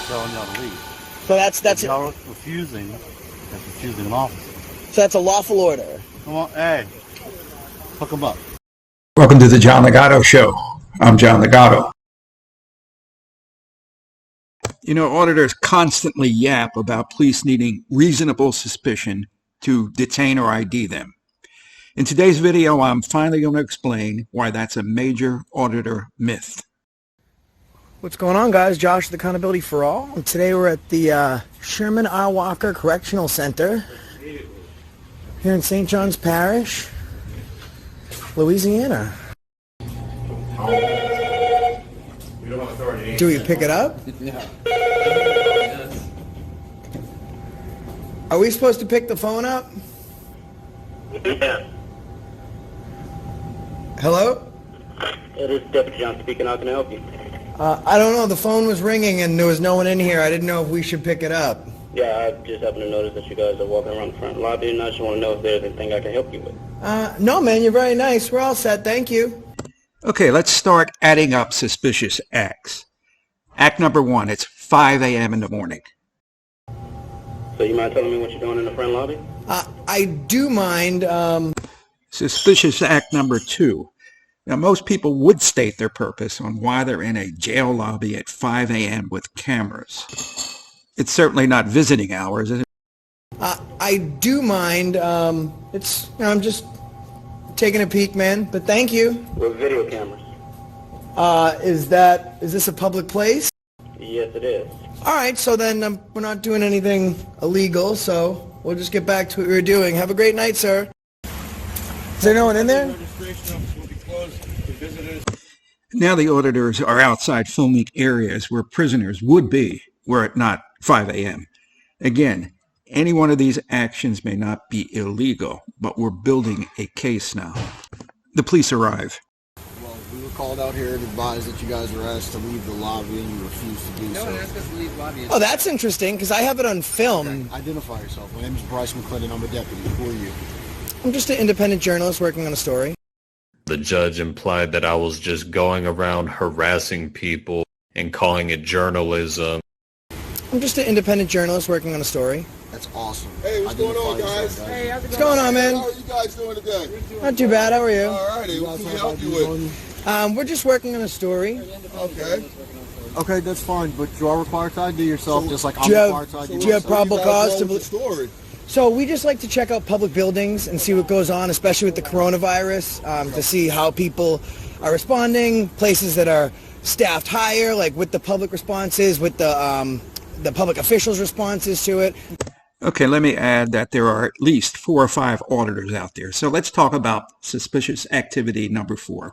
telling y'all to leave. So that's y'all refusing. That's refusing an officer. So that's a lawful order. Come on, hey, hook them up. Welcome to the John Ligato Show. I'm John Ligato. You know, auditors constantly yap about police needing reasonable suspicion to detain or ID them. In today's video, I'm finally going to explain why that's a major auditor myth. What's going on, guys? Josh with Accountability for All. And today we're at the Sherman R. Walker Correctional Center here in St. John's Parish, Louisiana. Do we pick it up? Yeah. Are we supposed to pick the phone up? Yeah. Hello? It is Deputy John speaking. How can I help you? I don't know. The phone was ringing and there was no one in here. I didn't know if we should pick it up. Yeah, I just happened to notice that you guys are walking around the front lobby, and I just want to know if there's anything I can help you with. No, man. You're very nice. We're all set. Thank you. Okay, let's start adding up suspicious acts. Act number 1, it's 5 a.m. in the morning. So you mind telling me what you're doing in the front lobby? I do mind. Suspicious act number 2. Now, most people would state their purpose on why they're in a jail lobby at 5 a.m. with cameras. It's certainly not visiting hours, is it? I do mind. It's, I'm just taking a peek, man. But thank you. With video cameras. Is this a public place? Yes, it is. All right, so then we're not doing anything illegal, so we'll just get back to what we were doing. Have a great night, sir. Is there no one in there? Now the auditors are outside filming areas where prisoners would be were it not 5 a.m. Again, any one of these actions may not be illegal, but we're building a case now. The police arrive. Well, we were called out here to advise that you guys were asked to leave the lobby and you refused to do so. No one asked us to leave the lobby. Oh, that's interesting, because I have it on film. Okay. Identify yourself. My name is Bryce McClendon. I'm a deputy. Who are you? I'm just an independent journalist working on a story. The judge implied that I was just going around harassing people and calling it journalism. I'm just an independent journalist working on a story. That's awesome. Hey, what's going on, guys? Hey, What's going on, man? How are you guys doing today? Not too bad. How are you? All righty. What can we help you with? We're just working on a story. Okay. Okay, that's fine, but you are required to ID yourself, just like I'm do you have- required to ID do you have myself. probable cause to the story? So we just like to check out public buildings and see what goes on, especially with the coronavirus, to see how people are responding, places that are staffed higher, like with the public responses, with the public officials' responses to it. Okay, let me add that there are at least 4 or 5 auditors out there. So let's talk about suspicious activity number 4.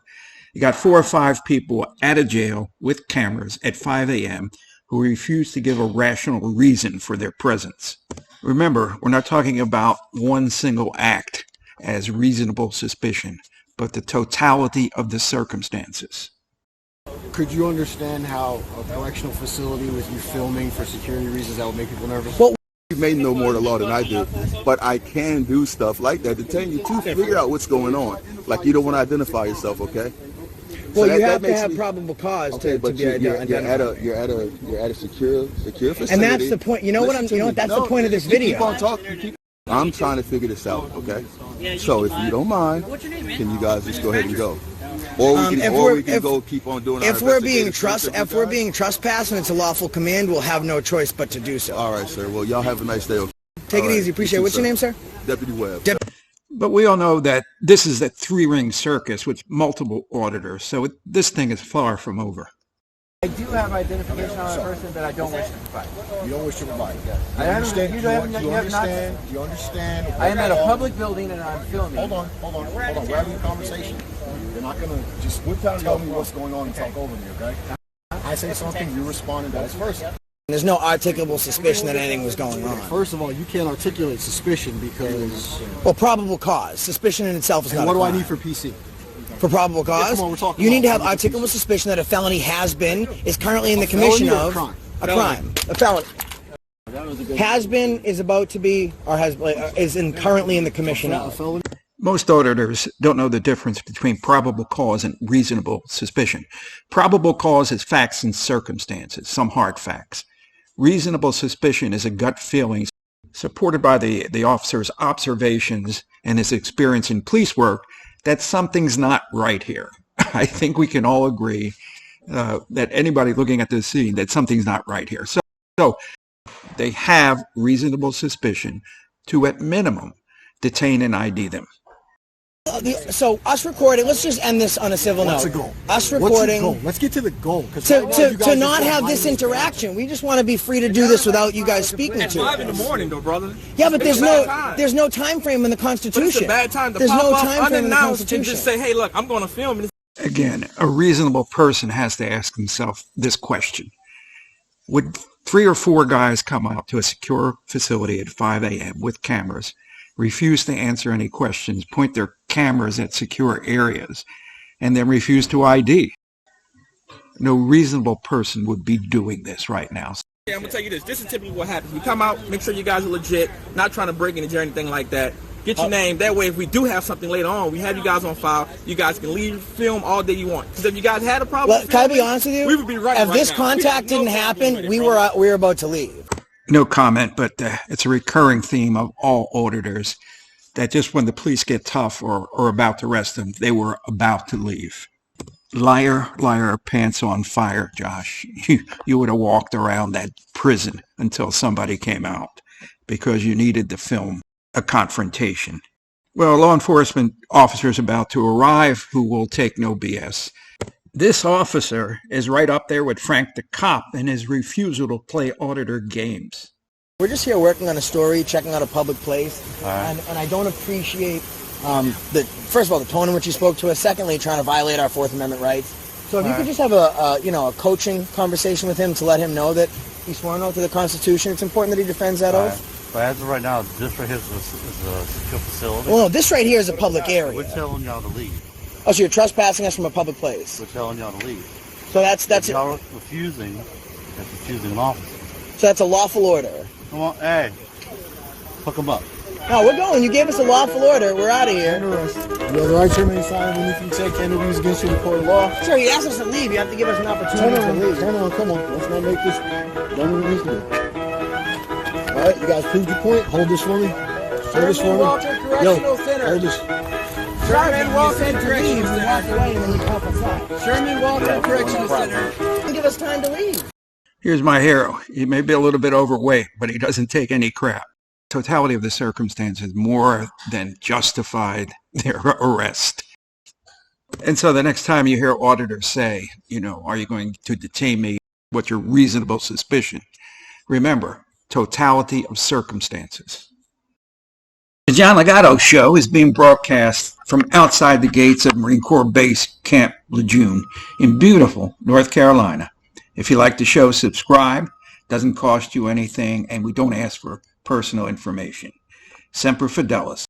You got 4 or 5 people at a jail with cameras at 5 a.m. who refuse to give a rational reason for their presence. Remember, we're not talking about one single act as reasonable suspicion, but the totality of the circumstances. Could you understand how a correctional facility with you filming for security reasons that would make people nervous? Well, You may know more of the law than I do, but I can do stuff like that to tell you to figure out what's going on. Like you don't want to identify yourself, okay? well, So you that have to makes have me- probable cause Okay, to but be you're identified. at a secure facility. And that's the point. You know what? Listen to me. That's the No, point of this you video. Keep on talking. I'm trying to figure this out, okay? So if you don't mind, can you guys just go ahead and go? Or we can go keep on doing our If we're being investigative if we're being trespassed and it's a lawful command, we'll have no choice but to do so. All right, sir. Well, y'all have a nice day. Okay? Take All it right. easy. Appreciate it. You What's too, your name, sir? Deputy Webb. But we all know that this is a 3-ring circus with multiple auditors, so this thing is far from over. I do have identification on a person that I don't wish to provide. You don't wish to provide. I understand. You understand? You understand? I am at a public building and I'm filming. Hold on. We're having a conversation. You're not gonna just tell me what's going on and talk over me, okay? I say something, you respond, and vice versa. There's no articulable suspicion that anything was going on. First of all, you can't articulate suspicion because. Well, probable cause. Suspicion in itself is not. What a do I crime. need for PC? For probable cause, come on, we're talking you need to about have articulable suspicion that a felony has been, is currently in the felony commission or a of crime? a crime, a felony. Has been, is about to be, or currently in the commission A of. felony? Most auditors don't know the difference between probable cause and reasonable suspicion. Probable cause is facts and circumstances, some hard facts. Reasonable suspicion is a gut feeling supported by the officer's observations and his experience in police work that something's not right here. I think we can all agree that anybody looking at this scene that something's not right here. So they have reasonable suspicion to, at minimum, detain and ID them. So us recording, let's just end this on a civil note. What's the goal? Us recording. What's the goal? Let's get to the goal. To not have this interaction. We just want to be free to do this without you guys speaking to us. 5 in the morning, though, brother. Yeah, but there's no time frame in the Constitution. But it's a bad time to there's pop no up time frame in the unannounced and Constitution. just say, hey, look, I'm going to film it. Again, a reasonable person has to ask himself this question. Would 3 or 4 guys come up to a secure facility at 5 a.m. with cameras, refuse to answer any questions, point their cameras at secure areas, and then refuse to ID? No reasonable person would be doing this right now. Yeah, I'm going to tell you this. This is typically what happens. We come out, make sure you guys are legit, not trying to break into or anything like that. Get your name. That way, if we do have something later on, we have you guys on file. You guys can leave, film all day you want. Because if you guys had a problem, Can I be honest with you? we would be right. If this now. contact didn't happen, we were about to leave. No comment, but it's a recurring theme of all auditors that just when the police get tough or about to arrest them, they were about to leave. Liar, liar, pants on fire, Josh. You would have walked around that prison until somebody came out because you needed to film a confrontation. Well, law enforcement officers about to arrive who will take no BS. This officer is right up there with Frank the cop in his refusal to play auditor games. We're just here working on a story, checking out a public place, Right. and I don't appreciate first of all, the tone in which you spoke to us. Secondly, trying to violate our Fourth Amendment rights. So if you could just have a coaching conversation with him to let him know that he's sworn oath to the Constitution. It's important that he defends that oath. But as of right now, this right here is a secure facility. Well, no, this right here is a public area. We're telling y'all to leave. Oh, so you're trespassing us from a public place. We're telling y'all to leave. So that's If y'all are refusing, that's refusing an officer. So that's a lawful order. Come on, hey, hook them up. No, we're going. You gave us a lawful order. We're out of here. You have the right to remain silent when you can take interviews against you in the court of law. Sir, you asked us to leave. You have to give us an opportunity to leave. Turn on, come on. Let's not make this longer than it needs to be. All right, you guys proved your point. Hold this for me. Hold this for me. Walter Correctional Center. Hold this. Sherman Walter Correctional Walk Center. away and then you help us out. Sherman Walter Correctional Center. Give us time to leave. Here's my hero. He may be a little bit overweight, but he doesn't take any crap. Totality of the circumstances more than justified their arrest. And so the next time you hear auditors say, are you going to detain me? What's your reasonable suspicion? Remember, totality of circumstances. The John Ligato Show is being broadcast from outside the gates of Marine Corps Base Camp Lejeune in beautiful North Carolina. If you like the show, subscribe. Doesn't cost you anything, and we don't ask for personal information. Semper Fidelis.